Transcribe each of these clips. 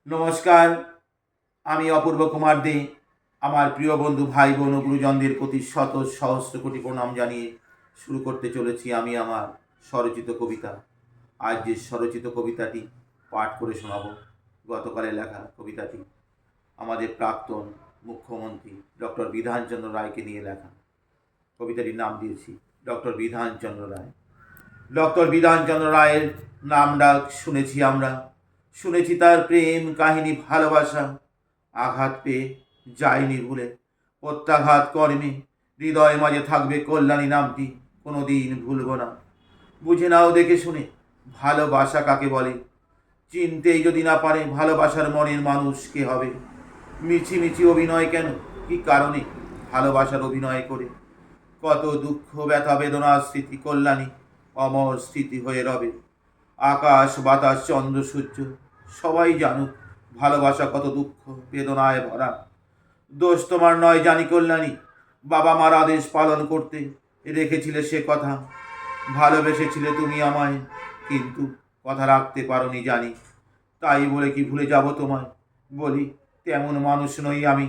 নমস্কার, আমি অপূর্ব কুমার দে। আমার প্রিয় বন্ধু, ভাই বোন ও গুরুজনদের প্রতি শত সহস্র কোটি প্রণাম জানিয়ে শুরু করতে চলেছি আমি আমার স্বরচিত কবিতা। আজ যে স্বরচিত কবিতাটি পাঠ করে শোনাব, গতকালে লেখা কবিতাটি আমাদের প্রাক্তন মুখ্যমন্ত্রী ডক্টর বিধানচন্দ্র রায়কে নিয়ে লেখা। কবিতাটির নাম দিয়েছি ডক্টর বিধানচন্দ্র রায়। ডক্টর বিধানচন্দ্র রায়ের নাম ডাক শুনেছি আমরা, শুনেছি তার প্রেম কাহিনী, ভালোবাসা। আঘাত পেয়ে যায়নি ভুলে, প্রত্যাঘাত কর্মে হৃদয় মাঝে থাকবে কল্যাণী নামটি, কোনো দিন ভুলব না। বুঝে নাও দেখে শুনে ভালোবাসা কাকে বলে, চিনতেই যদি না পারে ভালোবাসার মনের মানুষ কে হবে। মিছি মিছি অভিনয় কেন, কি কারণে ভালোবাসার অভিনয় করে? কত দুঃখ ব্যথা বেদনা স্মৃতি কল্যাণী অমর স্মৃতি হয়ে রবে। আকাশ বাতাস চন্দ্র সূর্য সবাই জানুক, ভালোবাসা কত দুঃখ বেদনায় ভরা। দোষ তোমার নয় জানি কল্যাণী, বাবা মার আদেশ পালন করতে রেখেছিলে সে কথা। ভালোবেসেছিলে তুমি আমায়, কিন্তু কথা রাখতে পারোনি জানি। তাই বলে কি ভুলে যাব তোমায়? বলি তেমন মানুষ নই আমি।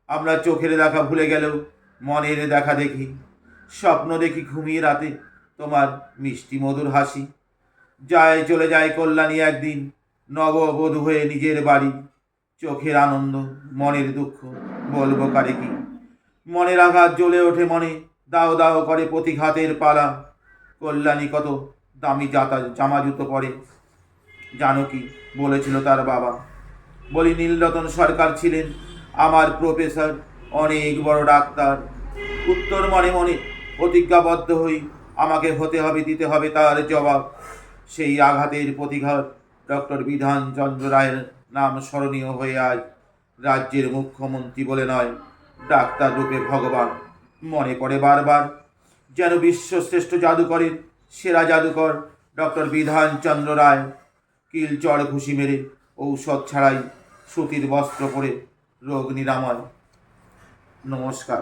আমরা চোখের দেখা ভুলে গেলেও মনের দেখা দেখি। স্বপ্ন দেখি ঘুমিয়ে রাতে তোমার মিষ্টি মধুর হাসি। যায় চলে যায় কল্যাণী একদিন নববধূ হয়ে নিজের বাড়ি। চোখের আনন্দ মনের দুঃখ বলবো কারে কি? মনের আঘাত জ্বলে ওঠে মনে, দাও দাও করে প্রতিঘাতের পালা। কল্যাণী কত দামি জামা জুতো পরে জানো কি বলেছিল তার বাবা? বলি নীলরতন সরকার ছিলেন আমার প্রফেসর, অনেক বড় ডাক্তার। উত্তর মনে মনে প্রতিজ্ঞাবদ্ধ হই, আমাকে হতে হবে, দিতে হবে তার জবাব। সেই আঘাতের প্রতিঘাত ডক্টর বিধানচন্দ্র রায়ের নাম স্মরণীয় হয়ে আজ রাজ্যের মুখ্যমন্ত্রী বলে নয়, ডাক্তার রূপে ভগবান মনে পড়ে বারবার। যেন বিশ্বশ্রেষ্ঠ জাদুকরের সেরা জাদুকর ডক্টর বিধানচন্দ্র রায়। কিল চড় ঘুষি মেরে ঔষধ ছাড়াই সুতির বস্ত্র পরে রোগ নিরাময়। নমস্কার।